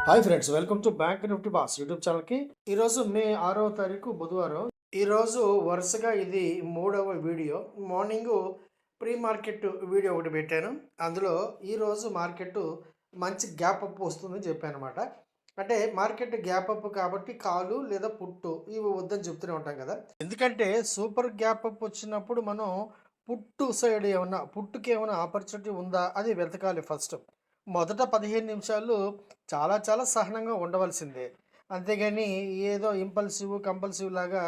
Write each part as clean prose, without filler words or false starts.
Hi friends, welcome to bank Nifty boss YouTube ఛానల్కి. ఈరోజు మే 6వ తారీఖు బుధవారం. ఈరోజు వరుసగా ఇది 3వ video. Morning pre market video ఒకటి పెట్టాను. అందులో ఈరోజు మార్కెట్ మంచి గ్యాప్ అప్ వస్తుందని చెప్పాను అనమాట. అంటే మార్కెట్ గ్యాప్ అప్ కాబట్టి కాలు లేదా పుట్టు ఇవి వద్దని చెప్తూనే ఉంటాం కదా. ఎందుకంటే సూపర్ గ్యాప్ అప్ వచ్చినప్పుడు మనం పుట్టు సైడ్ పుట్టుకి ఏమైనా ఆపర్చునిటీ ఉందా అది వెతకాలి ఫస్ట్. మొదట 15 నిమిషాలు చాలా చాలా సహనంగా ఉండవలసిందే. అంతేగాని ఏదో కంపల్సివ్ లాగా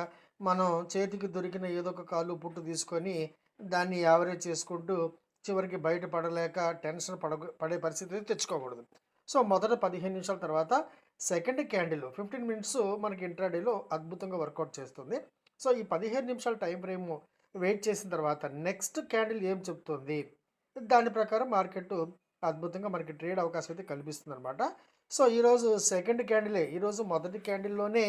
మనం చేతికి దొరికిన ఏదో ఒక కాలు పుట్టు తీసుకొని దాన్ని యావరేజ్ చేసుకుంటూ చివరికి బయట పడలేక టెన్షన్ పడే పరిస్థితి తెచ్చుకోకూడదు. సో మొదట 15 నిమిషాల తర్వాత సెకండ్ క్యాండిల్ 15 మినిట్స్ మనకి ఇంట్రాడేలో అద్భుతంగా వర్కౌట్ చేస్తుంది. సో ఈ 15 నిమిషాల టైం ఫ్రేమ్ వెయిట్ చేసిన తర్వాత నెక్స్ట్ క్యాండిల్ ఏం చెప్తుంది, దాని ప్రకారం మార్కెట్ అద్భుతంగా మనకి ట్రేడ్ అవకాశం అయితే కల్పిస్తుంది అనమాట. సో ఈరోజు సెకండ్ క్యాండిలే, ఈరోజు మొదటి క్యాండిల్లోనే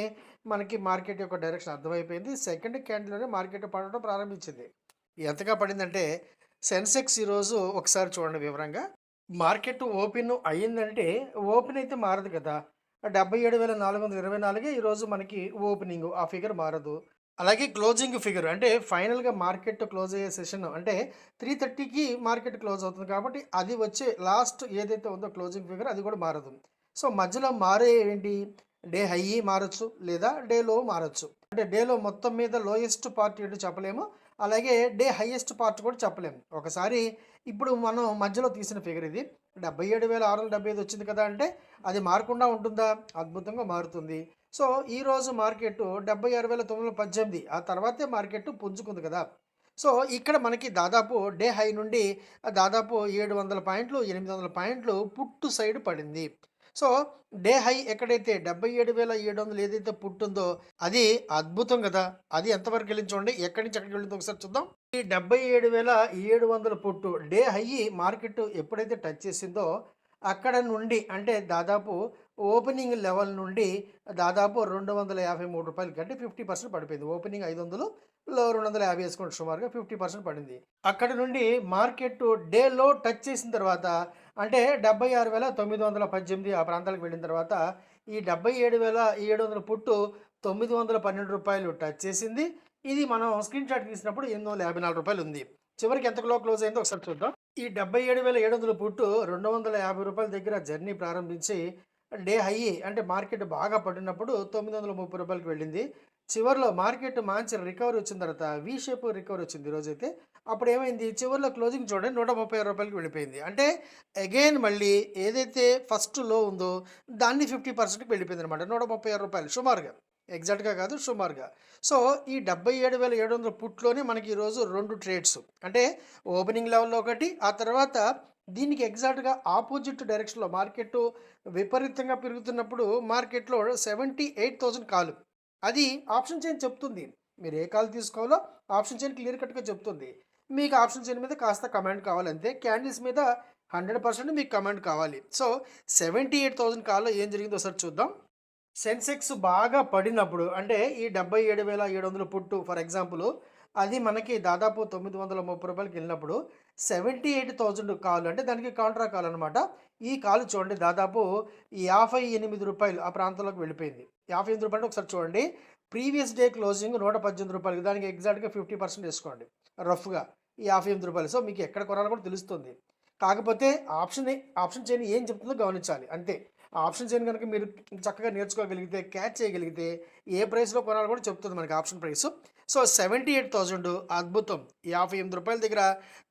మనకి మార్కెట్ యొక్క డైరెక్షన్ అర్థమైపోయింది. సెకండ్ క్యాండిల్లోనే మార్కెట్ పడడం ప్రారంభించింది. ఎంతగా పడిందంటే సెన్సెక్స్ ఈరోజు ఒకసారి చూడండి వివరంగా. మార్కెట్ ఓపెన్ అయ్యిందంటే ఓపెన్ అయితే మారదు కదా. 77,424 ఈరోజు మనకి ఓపెనింగ్, ఆ ఫిగర్ మారదు. అలాగే క్లోజింగ్ ఫిగర్ అంటే ఫైనల్గా మార్కెట్ క్లోజ్ అయ్యే సెషన్ అంటే 3:30కి మార్కెట్ క్లోజ్ అవుతుంది కాబట్టి అది వచ్చే లాస్ట్ ఏదైతే ఉందో క్లోజింగ్ ఫిగర్ అది కూడా మారదు. సో మధ్యలో మారే ఏంటి, డే హై మారచ్చు లేదా డే లో మారచ్చు. అంటే డేలో మొత్తం మీద లోయెస్ట్ పార్ట్ ఏంటో చెప్పలేము, అలాగే డే హైయెస్ట్ పార్ట్ కూడా చెప్పలేము. ఒకసారి ఇప్పుడు మనం మధ్యలో తీసిన ఫిగర్ ఇది 77,675 వచ్చింది కదా, అంటే అది మారకుండా ఉంటుందా? అద్భుతంగా మారుతుంది. సో ఈరోజు మార్కెట్ 76,918, ఆ తర్వాతే మార్కెట్ పుంజుకుంది కదా. సో ఇక్కడ మనకి దాదాపు డే హై నుండి దాదాపు 700 పాయింట్లు 800 పాయింట్లు పుట్టు సైడ్ పడింది. సో డే హై ఎక్కడైతే 77,700 ఏదైతే పుట్టుందో అది అద్భుతం కదా. అది ఎంతవరకు వెళ్ళింది చూడండి, ఎక్కడి నుంచి ఎక్కడికి వెళ్ళిందో ఒకసారి చూద్దాం. ఈ 77,700 పుట్టు డే హై మార్కెట్ ఎప్పుడైతే టచ్ చేసిందో అక్కడ నుండి అంటే దాదాపు ఓపెనింగ్ లెవెల్ నుండి దాదాపు రూ. 253 అంటే 50% పడిపోయింది. ఓపెనింగ్ 500లో 250 వేసుకోండి, సుమారుగా 50% పడింది. అక్కడ నుండి మార్కెట్ డేలో టచ్ చేసిన తర్వాత అంటే 76,918 ఆ ప్రాంతాలకు వెళ్ళిన తర్వాత ఈ 77,700 పుట్టు రూ. 912 టచ్ చేసింది. ఇది మనం స్క్రీన్ షాట్ తీసినప్పుడు రూ. 854 ఉంది. చివరికి ఎంతలో క్లోజ్ అయిందో ఒకసారి చూద్దాం. ఈ 77,700 పుట్టు రూ. 250 దగ్గర జర్నీ ప్రారంభించి డే హై అంటే మార్కెట్ బాగా పడినప్పుడు రూ. 930కి వెళ్ళింది. చివరిలో మార్కెట్ మంచి రికవరీ వచ్చిన తర్వాత వి షేప్ రికవరీ వచ్చింది ఈరోజైతే. అప్పుడు ఏమైంది, చివరిలో క్లోజింగ్ చూడండి రూ. 130కి వెళ్ళిపోయింది. అంటే అగైన్ మళ్ళీ ఏదైతే ఫస్ట్ లో ఉందో దాన్ని 50%కి వెళ్ళిపోయింది అనమాట. రూ. 136 సుమారుగా, ఎగ్జాక్ట్గా కాదు సుమారుగా. సో ఈ 77,700 పుట్లోనే మనకి ఈరోజు 2 ట్రేడ్స్ అంటే ఓపెనింగ్ లెవెల్లో ఒకటి, ఆ తర్వాత దీనికి ఎగ్జాక్ట్గా ఆపోజిట్ డైరెక్షన్లో మార్కెట్ విపరీతంగా పెరుగుతున్నప్పుడు మార్కెట్లో 78,000 కాలు, అది ఆప్షన్ చైన్ చెప్తుంది. మీరు ఏ కాల్ తీసుకోవాలో ఆప్షన్ చైన్ క్లియర్ కట్గా చెప్తుంది. మీకు ఆప్షన్ చైన్ మీద కాస్త కమాండ్ కావాలంతే, క్యాండిల్స్ మీద 100% మీకు కమాండ్ కావాలి. సో 78,000 కాల్లో ఏం జరిగిందో ఒకసారి చూద్దాం. సెన్సెక్స్ బాగా పడినప్పుడు అంటే ఈ 77,700 పుట్టు ఫర్ ఎగ్జాంపుల్ అది మనకి దాదాపు రూ. 930కి వెళ్ళినప్పుడు 78,000 కాల్ అంటే దానికి కాంట్రా కాల్ అనమాట. ఈ కాలు చూడండి దాదాపు రూ. 58 ఆ ప్రాంతంలోకి వెళ్ళిపోయింది. రూ. 58 ఒకసారి చూడండి. ప్రీవియస్ డే క్లోజింగ్ రూ. 118, దానికి ఎగ్జాక్ట్గా 50% వేసుకోండి రఫ్గా ఈ రూ. 58. సో మీకు ఎక్కడ కొనాలో కూడా తెలుస్తుంది. కాకపోతే ఆప్షన్ చేయని ఏం చెప్తుందో గమనించాలి అంతే. ఆప్షన్ చైన్ కనుక మీరు చక్కగా నేర్చుకోగలిగితే, క్యాచ్ చేయగలిగితే ఏ ప్రైస్లో కొనాలో కూడా చెప్తుంది మనకి ఆప్షన్ ప్రైస్. సో 78,000 అద్భుతం. రూ. 58 దగ్గర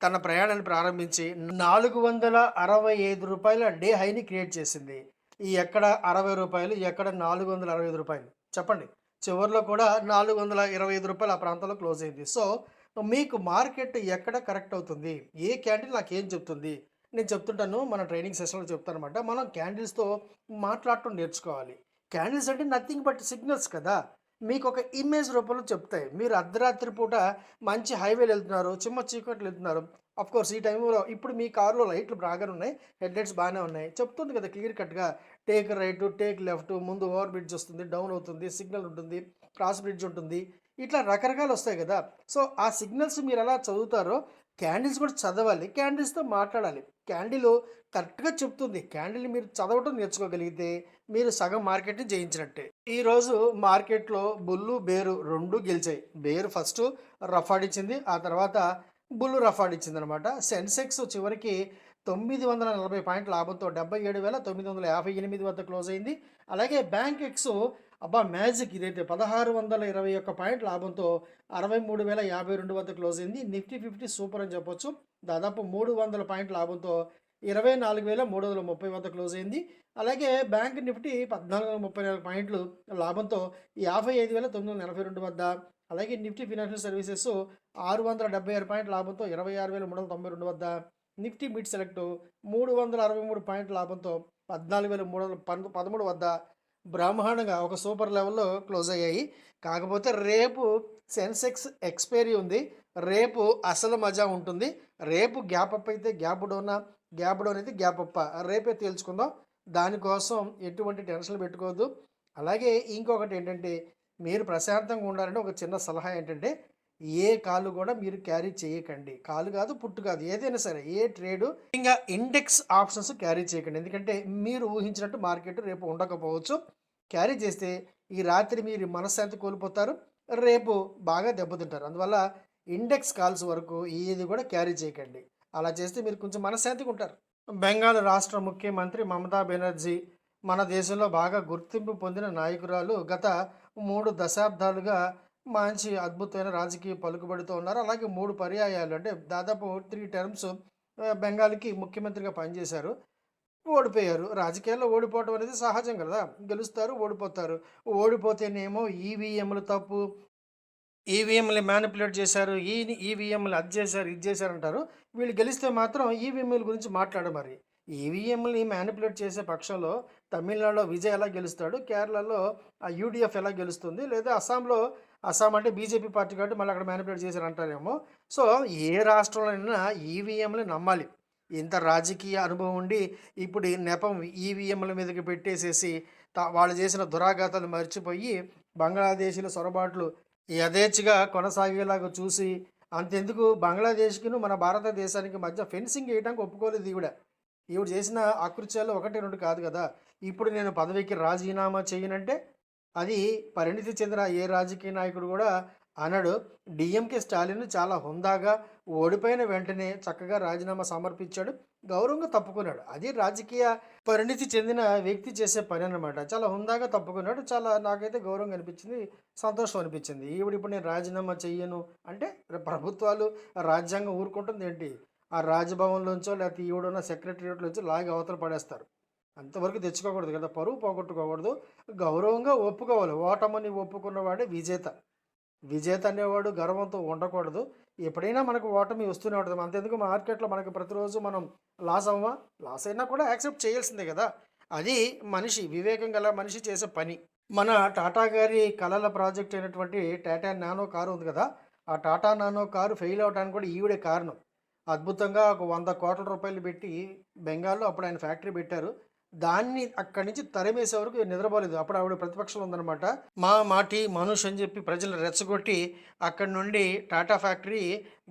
తన ప్రయాణాన్ని ప్రారంభించి రూ. 465 డే హైని క్రియేట్ చేసింది. ఈ ఎక్కడ రూ. 60, ఎక్కడ రూ. 465 చెప్పండి. చివరిలో కూడా రూ. 425 ఆ ప్రాంతంలో క్లోజ్ అయింది. సో మీకు మార్కెట్ ఎక్కడ కరెక్ట్ అవుతుంది, ఏ క్యాండిల్ నాకు ఏం చెప్తుంది, నేను చెప్తుంటాను మన ట్రైనింగ్ సెషన్లో చెప్తానమాట. మనం క్యాండిల్స్తో మాట్లాడటం నేర్చుకోవాలి. క్యాండిల్స్ అంటే నథింగ్ బట్ సిగ్నల్స్ కదా. మీకు ఒక ఇమేజ్ రూపంలో చెప్తాయి. మీరు అర్ధరాత్రి పూట మంచి హైవేలు వెళ్తున్నారు, చిమ్మ చీకట్లు వెళ్తున్నారు, కోర్స్ ఈ టైంలో ఇప్పుడు మీ కారులో లైట్లు బాగానే ఉన్నాయి, హెడ్లైట్స్ బాగానే ఉన్నాయి, చెప్తుంది కదా క్లియర్ కట్గా. టేక్ రైట్, టేక్ లెఫ్ట్, ముందు ఓవర్ బ్రిడ్జ్ వస్తుంది, డౌన్ అవుతుంది, సిగ్నల్ ఉంటుంది, క్రాస్ బ్రిడ్జ్ ఉంటుంది, ఇట్లా రకరకాలు వస్తాయి కదా. సో ఆ సిగ్నల్స్ మీరు ఎలా చదువుతారో క్యాండిల్స్ కూడా చదవాలి. క్యాండిల్స్‌తో మాట్లాడాలి. క్యాండిల్ కరెక్ట్‌గా చెప్తుంది. క్యాండిల్ మీరు చదవటం నేర్చుకోగలిగితే మీరు సగం మార్కెట్‌ని జయించినట్టే. ఈరోజు మార్కెట్‌లో బుల్లు, బేరు 2 గెలిచాయి. బేరు ఫస్టు రఫ్ ఆడిచ్చింది. ఆ తర్వాత బుల్లు రఫ్ ఆడిచ్చిందనమాట. సెన్సెక్స్ చివరికి 940 పాయింట్ల లాభంతో 77,958 వద్ద క్లోజ్ అయింది. అలాగే బ్యాంక్ ఎక్స్ అబ్బా! మ్యాజిక్ ఇదైతే 1621 పాయింట్ల లాభంతో 63,052 వద్ద క్లోజ్ అయింది. నిఫ్టీ 50 సూపర్ అని చెప్పొచ్చు. దాదాపు 300 పాయింట్ల లాభంతో 24,330 వద్ద క్లోజ్ అయింది. అలాగే బ్యాంక్ నిఫ్టీ 1434 పాయింట్లు లాభంతో 55,942 వద్ద. అలాగే నిఫ్టీ ఫినాన్షియల్ సర్వీసెస్ 676 పాయింట్ల లాభంతో 26,392 వద్ద. నిఫ్టీ మిడ్ సెలెక్ట్ 363 పాయింట్ల లాభంతో 14,313 వద్ద బ్రహ్మాండంగా ఒక సూపర్ లెవెల్‌లో క్లోజ్ అయ్యాయి. కాకపోతే రేపు సెన్సెక్స్ ఎక్స్‌పైరీ ఉంది. రేపు అసలు మజా ఉంటుంది. రేపు గ్యాప్ అప్ అయితే గ్యాప్ డౌనా, గ్యాప్ డౌన్ అయితే గ్యాప్ అప్పా రేపే తేల్చుకుందాం. దానికోసం ఎటువంటి టెన్షన్‌లు పెట్టుకోవద్దు. అలాగే ఇంకొకటి ఏంటంటే మీరు ప్రశాంతంగా ఉండాలంటే ఒక చిన్న సలహా ఏంటంటే ఏ కాలు కూడా మీరు క్యారీ చేయకండి. కాలు కాదు, పుట్టు కాదు, ఏదైనా సరే ఏ ట్రేడు ఇంకా ఇండెక్స్ ఆప్షన్స్ క్యారీ చేయకండి. ఎందుకంటే మీరు ఊహించినట్టు మార్కెట్ రేపు ఉండకపోవచ్చు. క్యారీ చేస్తే ఈ రాత్రి మీరు మనశ్శాంతి కోల్పోతారు. రేపు బాగా దెబ్బతింటారు. అందువల్ల ఇండెక్స్ కాల్స్ వరకు ఏది కూడా క్యారీ చేయకండి. అలా చేస్తే మీరు కొంచెం మనశ్శాంతిగా ఉంటారు. బెంగాల్ రాష్ట్ర ముఖ్యమంత్రి మమతా బెనర్జీ మన దేశంలో బాగా గుర్తింపు పొందిన నాయకురాలు. గత 3 దశాబ్దాలుగా మంచి అద్భుతమైన రాజకీయ పలుకుబడితో ఉన్నారు. అలాగే 3 పర్యాయాలు అంటే దాదాపు 3 టర్మ్స్ బెంగాల్‌కి ముఖ్యమంత్రిగా పనిచేశారు. ఓడిపోయారు. రాజకీయాల్లో ఓడిపోవడం అనేది సహజం కదా! గెలుస్తారు, ఓడిపోతారు. ఓడిపోతేనేమో ఈవీఎంలు తప్పు, ఈవీఎంలు మ్యానిపులేట్ చేశారు, ఈవీఎంలు అది చేశారు, ఇది చేశారంటారు. వీళ్ళు గెలిస్తే మాత్రం ఈవీఎంల గురించి మాట్లాడరు మరి. ఈవీఎంలని మ్యానిపులేట్ చేసే పక్షంలో తమిళనాడులో విజయ్ ఎలా గెలుస్తాడు? కేరళలో యూడీఎఫ్ ఎలా గెలుస్తుంది? లేదా అస్సాం అంటే బీజేపీ పార్టీ కాబట్టి మళ్ళీ అక్కడ మ్యానిపులేట్ చేశారంటారేమో. సో, ఏ రాష్ట్రంలోనైనా ఈవీఎంలు నమ్మాలి. ఇంత రాజకీయ అనుభవం ఉండి ఇప్పుడు ఈ నెపం ఈవీఎంల మీదకి పెట్టేసేసి వాళ్ళు చేసిన దురాఘాతాలు మర్చిపోయి బంగ్లాదేశీల సొరబాట్లు యథేచ్ఛగా కొనసాగేలాగా చూసి అంతెందుకు బంగ్లాదేశ్‌కిను మన భారతదేశానికి మధ్య ఫెన్సింగ్ ఏయటానికి ఒప్పుకోలేదు ఈవిడ. ఈవిడ చేసిన అకృత్యాలు 1, 2 కాదు కదా! ఇప్పుడు నేను పదవికి రాజీనామా చేయనంటే అది పరిణితి చెందిన ఏ రాజకీయ నాయకుడు కూడా అనడు. డీఎంకే స్టాలిన్ చాలా హుందాగా ఓడిపోయిన వెంటనే చక్కగా రాజీనామా సమర్పించాడు. గౌరవంగా తప్పుకున్నాడు. అది రాజకీయ పరిణితి చెందిన వ్యక్తి చేసే పని అన్నమాట. చాలా హుందాగా తప్పుకున్నాడు. చాలా నాకైతే గౌరవంగా అనిపించింది. సంతోషం అనిపించింది. ఈవిడ ఇప్పుడు నేను రాజీనామా చెయ్యను అంటే ప్రభుత్వాలు, రాజ్యాంగం ఊరుకుంటుంది ఏంటి? ఆ రాజ్యభవన్‌లోంచో లేకపోతే ఈవిడున్న సెక్రటేరియట్‌లోంచో లాగి అవతల పడేస్తారు. అంతవరకు తెచ్చుకోకూడదు కదా! పరువు పోగొట్టుకోకూడదు. గౌరవంగా ఒప్పుకోవాలి. ఓటమిని ఒప్పుకున్నవాడే విజేత. విజేత అనేవాడు గర్వంతో ఉండకూడదు. ఎప్పుడైనా మనకు ఓటమి వస్తూనే ఉంటది. అంతెందుకు మార్కెట్‌లో మనకు ప్రతిరోజు మనం లాస్ అవ్వమా? లాస్ అయినా కూడా యాక్సెప్ట్ చేయాల్సిందే గదా! అది మనిషి వివేకం గల మనిషి చేసే పని. మన టాటా గారి కలల ప్రాజెక్ట్ అయినటువంటి టాటా నానో కారు ఉంది కదా! ఆ టాటా నానో కారు ఫెయిల్ అవ్వడానికి కూడా ఈవిడే కారణం. అద్భుతంగా ఒక 100,00,00,000 పెట్టి బెంగాల్‌లో అప్పుడు ఆయన ఫ్యాక్టరీ పెట్టారు. దాన్ని అక్కడి నుంచి తరిమేసే వరకు నిద్రపోలేదు. అప్పుడు ఆవిడ ప్రతిపక్షంలో ఉందనమాట. మాటి మనుష్ అని చెప్పి ప్రజలు రెచ్చగొట్టి అక్కడి నుండి టాటా ఫ్యాక్టరీ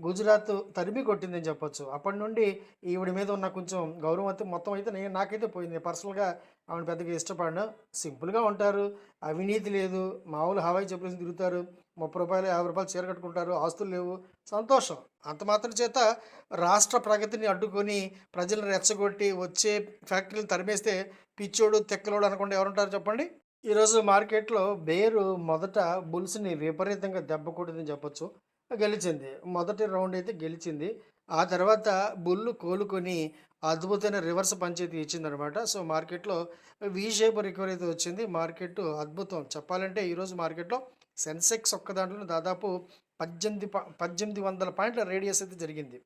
గుజరాత్ తరిమి కొట్టిందని చెప్పొచ్చు. అప్పటి నుండి ఈవిడ మీద ఉన్న కొంచెం గౌరవం అయితే మొత్తం అయితే నాకైతే పోయింది. పర్సనల్‌గా ఆవిడ పెద్దగా ఇష్టపడను. సింపుల్‌గా ఉంటారు. అవినీతి లేదు. మామూలు హవాయి చెప్పులేసుకొని తిరుగుతారు. రూ. 30, రూ. 50 చీర కట్టుకుంటారు. ఆస్తులు లేవు. సంతోషం. అంత మాత్రం చేత రాష్ట్ర ప్రగతిని అడ్డుకొని ప్రజలను రెచ్చగొట్టి వచ్చే ఫ్యాక్టరీలు తరిమేస్తే పిచ్చోడు, తెక్కలోడు అనకుండా ఎవరుంటారు చెప్పండి? ఈరోజు మార్కెట్‌లో బేరు మొదట బుల్స్‌ని విపరీతంగా దెబ్బ కొట్టిందని చెప్పొచ్చు. గెలిచింది. మొదటి రౌండ్ అయితే గెలిచింది. ఆ తర్వాత బుల్లు కోలుకొని అద్భుతమైన రివర్స్ పంచ్ ఇచ్చిందనమాట. సో, మార్కెట్‌లో వి షేప్ రికవరీ అయితే వచ్చింది. మార్కెట్ అద్భుతం. చెప్పాలంటే ఈరోజు మార్కెట్‌లో సెన్సెక్స్ ఒక్క దాంట్లోనే దాదాపు 1800 పాయింట్ల రేడియస్ అయితే జరిగింది.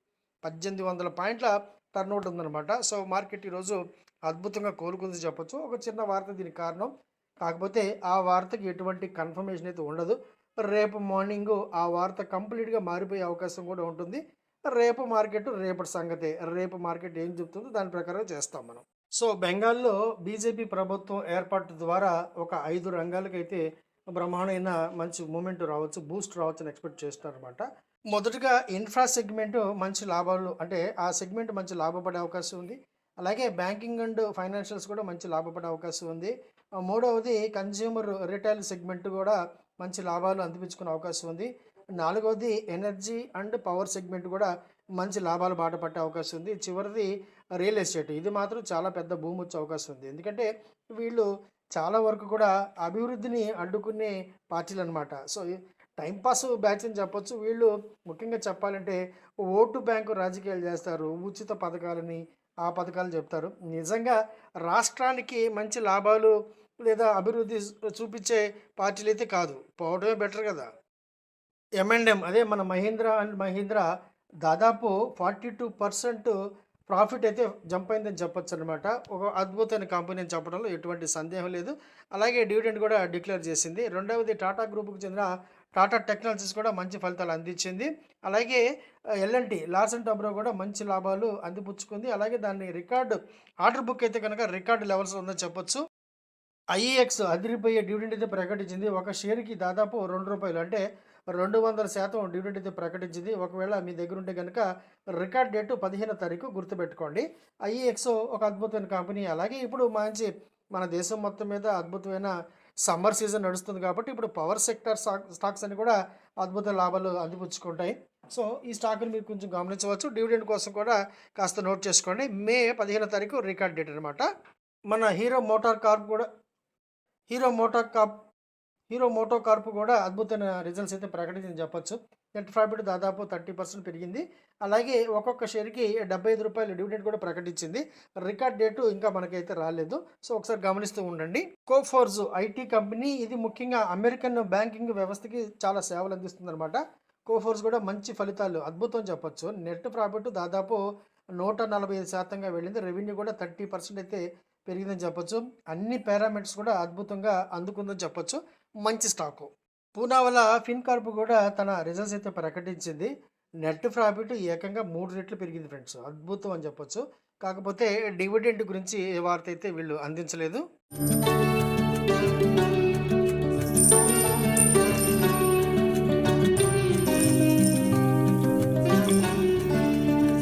1800 పాయింట్ల టర్నోవర్ ఉందనమాట. సో, మార్కెట్ ఈరోజు అద్భుతంగా కోలుకుంది చెప్పొచ్చు. ఒక చిన్న వార్త దీనికి కారణం. కాకపోతే ఆ వార్తకి ఎటువంటి కన్ఫర్మేషన్ అయితే ఉండదు. రేపు మార్నింగు ఆ వార్త కంప్లీట్‌గా మారిపోయే అవకాశం కూడా ఉంటుంది. రేపు మార్కెట్ రేపటి సంగతే. రేపు మార్కెట్ ఏం చెప్తుందో దాని ప్రకారం చేస్తాం మనం. సో, బెంగాల్‌లో బీజేపీ ప్రభుత్వం ఏర్పాటు ద్వారా ఒక 5 రంగాలకైతే బ్రహ్మాండమైన మంచి మూవ్‌మెంట్ రావచ్చు, బూస్ట్ రావచ్చని ఎక్స్‌పెక్ట్ చేస్తున్నారనమాట. మొదటగా ఇన్ఫ్రా సెగ్మెంట్ మంచి లాభాలు అంటే ఆ సెగ్మెంట్ మంచి లాభపడే అవకాశం ఉంది. అలాగే బ్యాంకింగ్ అండ్ ఫైనాన్షియల్స్ కూడా మంచి లాభపడే అవకాశం ఉంది. మూడవది కన్జ్యూమర్ రిటైల్ సెగ్మెంట్ కూడా మంచి లాభాలు అందిపుచ్చుకునే అవకాశం ఉంది. నాలుగవది ఎనర్జీ అండ్ పవర్ సెగ్మెంట్ కూడా మంచి లాభాలు బాట పట్టే అవకాశం ఉంది. చివరిది రియల్ ఎస్టేట్. ఇది మాత్రం చాలా పెద్ద భూమి వచ్చే అవకాశం ఉంది. ఎందుకంటే వీళ్ళు చాలా వరకు కూడా అభివృద్ధిని అడ్డుకునే పార్టీలనమాట. సో టైం పాస్ బ్యాచ్ అని చెప్పొచ్చు. వీళ్ళు ముఖ్యంగా చెప్పాలంటే ఓటు బ్యాంకు రాజకీయాలు చేస్తారు. ఉచిత పథకాలని, ఆ పథకాలు చెప్తారు. నిజంగా రాష్ట్రానికి మంచి లాభాలు లేదా అభివృద్ధి చూపించే పార్టీలైతే కాదు. పోవడమే బెటర్ కదా! ఎమ్&ఎం అదే మన మహీంద్రా అండ్ మహీంద్రా దాదాపు 42% ప్రాఫిట్ అయితే జంప్ అయిందని చెప్పొచ్చనమాట. ఒక అద్భుతమైన కంపెనీ అని చెప్పడంలో ఎటువంటి సందేహం లేదు. అలాగే డివిడెండ్ కూడా డిక్లేర్ చేసింది. రెండవది టాటా గ్రూప్‌కి చెందిన టాటా టెక్నాలజీస్ కూడా మంచి ఫలితాలు అందించింది. అలాగే ఎల్&టీ లార్సన్ టబ్రో కూడా మంచి లాభాలు అందిపుచ్చుకుంది. అలాగే దాన్ని ఆర్డర్ బుక్ అయితే కనుక రికార్డ్ లెవెల్స్‌లో ఉందని చెప్పొచ్చు. ఐఈఎక్స్ అదిరిపోయే డివిడెండ్ అయితే ప్రకటించింది. ఒక షేర్‌కి దాదాపు రూ. 2 అంటే 200% డివిడెండ్ అయితే ప్రకటించింది. ఒకవేళ మీ దగ్గర ఉంటే గనుక రికార్డ్ డేట్ 15వ తారీఖు గుర్తుపెట్టుకోండి. ఐఈఎక్స్ ఒక అద్భుతమైన కంపెనీ. అలాగే ఇప్పుడు మంచి మన దేశం మొత్తం మీద అద్భుతమైన సమ్మర్ సీజన్ నడుస్తుంది కాబట్టి ఇప్పుడు పవర్ సెక్టార్ స్టాక్స్ అన్ని కూడా అద్భుత లాభాలు అందిపుచ్చుకుంటాయి. సో ఈ స్టాక్‌ని మీరు కొంచెం గమనించవచ్చు. డివిడెండ్ కోసం కూడా కాస్త నోట్ చేసుకోండి. మే 15వ తారీఖు రికార్డ్ డేట్ అనమాట. మన Hero motor corp Hero moto corp కూడా అద్భుతమైన రిజల్ట్స్ అయితే ప్రకటించింది చెప్పొచ్చు. నెట్ ప్రాఫిట్ దాదాపు 30% పెరిగింది. అలాగే ఒక్కొక్క షేర్‌కి రూ. 75 డివిడెండ్ కూడా ప్రకటించింది. రికార్డ్ డేటు ఇంకా మనకైతే రాలేదు. సో ఒకసారి గమనిస్తూ ఉండండి. Coforge IT company. ఇది ముఖ్యంగా అమెరికన్ బ్యాంకింగ్ వ్యవస్థకి చాలా సేవలు అందిస్తుందనమాట. కోఫోర్జ్ కూడా మంచి ఫలితాలు అద్భుతం చెప్పొచ్చు. నెట్ ప్రాఫిట్ దాదాపు 145%గా వెళ్ళింది. రెవెన్యూ కూడా 30% అయితే పెరిగిందని చెప్పొచ్చు. అన్ని పారామీటర్స్ కూడా అద్భుతంగా అందుకుందని చెప్పొచ్చు. మంచి స్టాకు. పూనావాలా ఫిన్కార్ప్ కూడా తన రిజల్ట్స్ అయితే ప్రకటించింది. నెట్ ప్రాఫిట్ ఏకంగా 3 రెట్లు పెరిగింది ఫ్రెండ్స్. అద్భుతం అని చెప్పొచ్చు. కాకపోతే డివిడెండ్ గురించి ఏ వార్త అయితే వీళ్ళు అందించలేదు.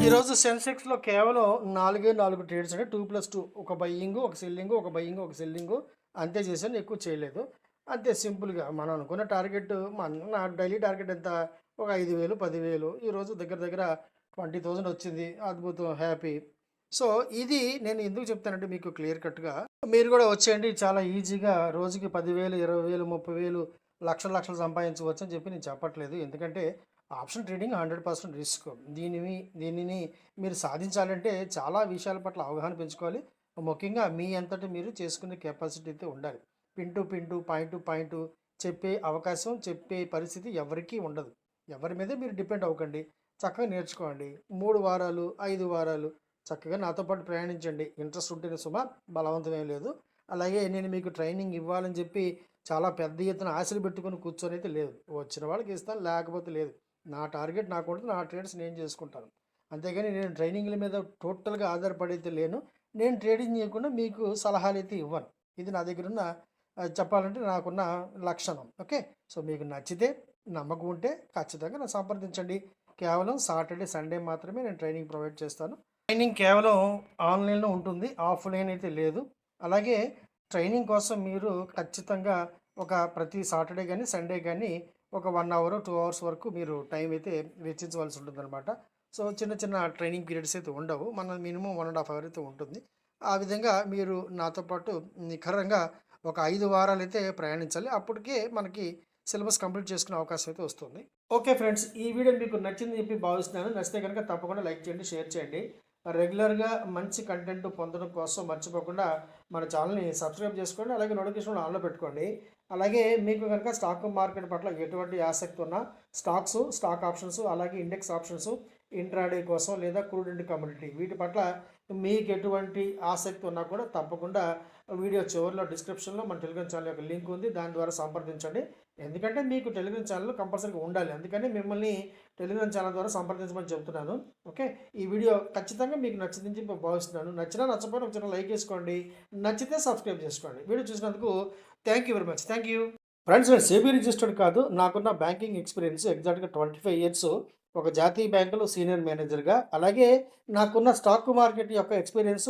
ఈరోజు సెన్సెక్స్‌లో కేవలం 4 ట్రేడ్స్ అంటే 2+2 ఒక బయింగు, ఒక సెల్లింగు, ఒక బయింగు, ఒక సెల్లింగు అంతే చేశాను. ఎక్కువ చేయలేదు. అంతే సింపుల్‌గా మనం అనుకున్న టార్గెట్ నా డైలీ టార్గెట్ ఎంత? ఒక 5,000, 10,000 ఈరోజు దగ్గర దగ్గర 20,000 వచ్చింది. అద్భుతం, హ్యాపీ. సో ఇది నేను ఎందుకు చెప్తానంటే మీకు క్లియర్ కట్‌గా మీరు కూడా వచ్చేయండి. చాలా ఈజీగా రోజుకి 10,000, 20,000, 30,000 లక్షలు సంపాదించవచ్చు అని చెప్పి నేను చెప్పట్లేదు. ఎందుకంటే ఆప్షన్ ట్రేడింగ్ 100% రిస్క్. దీనిని మీరు సాధించాలంటే చాలా విషయాల పట్ల అవగాహన పెంచుకోవాలి. ముఖ్యంగా మీ అంతట మీరు చేసుకునే కెపాసిటీ అయితే ఉండాలి. Pin to point to point చెప్పే అవకాశం, చెప్పే పరిస్థితి ఎవరికీ ఉండదు. ఎవరి మీద మీరు డిపెండ్ అవ్వకండి. చక్కగా నేర్చుకోండి. 3 వారాలు, 5 వారాలు చక్కగా నాతో పాటు ప్రయాణించండి. ఇంట్రెస్ట్ ఉంటేనే సుమా, బలవంతం ఏం లేదు. అలాగే నేను మీకు ట్రైనింగ్ ఇవ్వాలని చెప్పి చాలా పెద్ద ఎత్తున ఆశలు పెట్టుకొని కూర్చొని అయితే లేదు. వచ్చిన వాళ్ళకి ఇస్తాను, లేకపోతే లేదు. నా టార్గెట్ నాకు ఉంటుంది. నా ట్రేడ్స్ నేను చేసుకుంటాను. అంతేగాని నేను ట్రైనింగ్ల మీద టోటల్‌గా ఆధారపడైతే లేను. నేను ట్రేడింగ్ చేయకుండా మీకు సలహాలైతే ఇవ్వను. ఇది నా దగ్గరున్న చెప్పాలంటే నాకున్న లక్షణం. ఓకే. సో మీకు నచ్చితే, నమ్మకం ఉంటే ఖచ్చితంగా నన్ను సంప్రదించండి. కేవలం సాటర్డే, సండే మాత్రమే నేను ట్రైనింగ్ ప్రొవైడ్ చేస్తాను. ట్రైనింగ్ కేవలం ఆన్‌లైన్‌లో ఉంటుంది. ఆఫ్‌లైన్ అయితే లేదు. అలాగే ట్రైనింగ్ కోసం మీరు ఖచ్చితంగా ప్రతి సాటర్డే గానీ, సండే గానీ ఒక 1 అవర్, 2 అవర్స్ వరకు మీరు టైం అయితే వెచ్చించవలసి ఉంటుందనమాట. సో చిన్న చిన్న ట్రైనింగ్ పీరియడ్స్ అయితే ఉండవు. మన మినిమమ్ 1½ అవర్ అయితే ఉంటుంది. ఆ విధంగా మీరు నాతో పాటు నిఖరంగా ఒక 5 వారాలైతే ప్రయాణించాలి. అప్పటికే మనకి సిలబస్ కంప్లీట్ చేసుకునే అవకాశం అయితే వస్తుంది. ఓకే ఫ్రెండ్స్, ఈ వీడియో మీకు నచ్చిందని చెప్పి భావిస్తున్నాను. నచ్చితే కనుక తప్పకుండా లైక్ చేయండి, షేర్ చేయండి. రెగ్యులర్‌గా మంచి కంటెంట్ పొందడం కోసం మర్చిపోకుండా మన ఛానల్‌ని సబ్స్క్రైబ్ చేసుకోండి. అలాగే నోటిఫికేషన్ ఆన్‌లో పెట్టుకోండి. అలాగే మీకు కనుక స్టాక్ మార్కెట్ పట్ల ఎటువంటి ఆసక్తి ఉన్నా స్టాక్స్, స్టాక్ ఆప్షన్స్, అలాగే ఇండెక్స్ ఆప్షన్స్, ఇంట్రాడే కోసం లేదా క్రూడ్ అండ్ కమోడిటీ వీటి పట్ల మీకు ఎటువంటి ఆసక్తి ఉన్నా కూడా తప్పకుండా వీడియో చివరిలో డిస్క్రిప్షన్లో మన టెలిగ్రామ్ ఛానల్ యొక్క లింక్ ఉంది. దాని ద్వారా సంప్రదించండి. ఎందుకంటే మీకు టెలిగ్రామ్ ఛానల్ కంపల్సరీగా ఉండాలి. అందుకని మిమ్మల్ని టెలిగ్రామ్ ఛానల్ ద్వారా సంప్రదించమని చెప్తున్నాను. ఓకే. ఈ వీడియో ఖచ్చితంగా మీకు నచ్చిందని చెప్పి భావిస్తున్నాను. నచ్చినా నచ్చకపోయినా ఒక చిన్న లైక్ వేసుకోండి. నచ్చితే సబ్స్క్రైబ్ చేసుకోండి. వీడియో చూసినందుకు thank you very much. Thank you. Friends నేను సెబీ రిజిస్టర్డ్ కాదు. నాకున్న బ్యాంకింగ్ ఎక్స్‌పీరియన్స్ ఎగ్జాక్ట్‌గా 25 ఇయర్స్ ఒక జాతీయ బ్యాంకులో సీనియర్ మేనేజర్‌గా. అలాగే నాకున్న స్టాక్ మార్కెట్ యొక్క ఎక్స్‌పీరియన్స్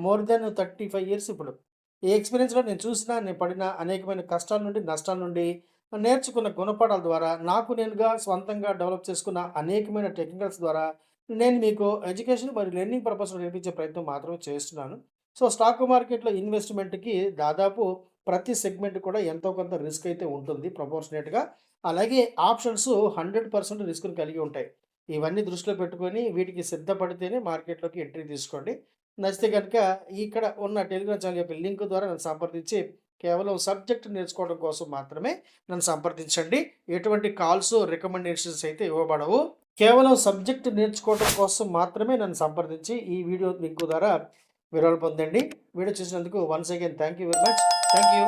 మోర్ దెన్ 35 ఇయర్స్ ఇప్పుడు. ఈ ఎక్స్‌పీరియన్స్‌లో నేను చూసిన, నేను పడిన అనేకమైన కష్టాల నుండి, నష్టాల నుండి నేర్చుకున్న గుణపాఠాల ద్వారా, నాకు నేనుగా స్వంతంగా డెవలప్ చేసుకున్న అనేకమైన టెక్నికల్స్ ద్వారా నేను మీకు ఎడ్యుకేషన్ మరియు లెర్నింగ్ పర్పస్‌లో నేర్పించే ప్రయత్నం మాత్రమే చేస్తున్నాను. సో, స్టాక్ మార్కెట్‌లో ఇన్వెస్ట్‌మెంట్‌కి దాదాపు ప్రతి సెగ్మెంట్ కూడా ఎంతో కొంత రిస్క్ అయితే ఉంటుంది ప్రపోర్షనేట్‌గా. అలాగే ఆప్షన్స్ 100% రిస్క్‌ని కలిగి ఉంటాయి. ఇవన్నీ దృష్టిలో పెట్టుకొని వీటికి సిద్ధపడితేనే మార్కెట్‌లోకి ఎంట్రీ తీసుకోండి. నచ్చితే గనుక ఇక్కడ ఉన్న టెలిగ్రామ్ ఛానల్ యొక్క లింక్ ద్వారా నన్ను సంప్రదించి కేవలం సబ్జెక్ట్ నేర్చుకోవడం కోసం మాత్రమే నన్ను సంప్రదించండి. ఎటువంటి కాల్స్, రికమెండేషన్స్ అయితే ఇవ్వబడవు. కేవలం సబ్జెక్ట్ నేర్చుకోవడం కోసం మాత్రమే నన్ను సంప్రదించి ఈ వీడియో లింక్ ద్వారా వివరాలు పొందండి. వీడియో చూసినందుకు once again thank you very much. Thank you.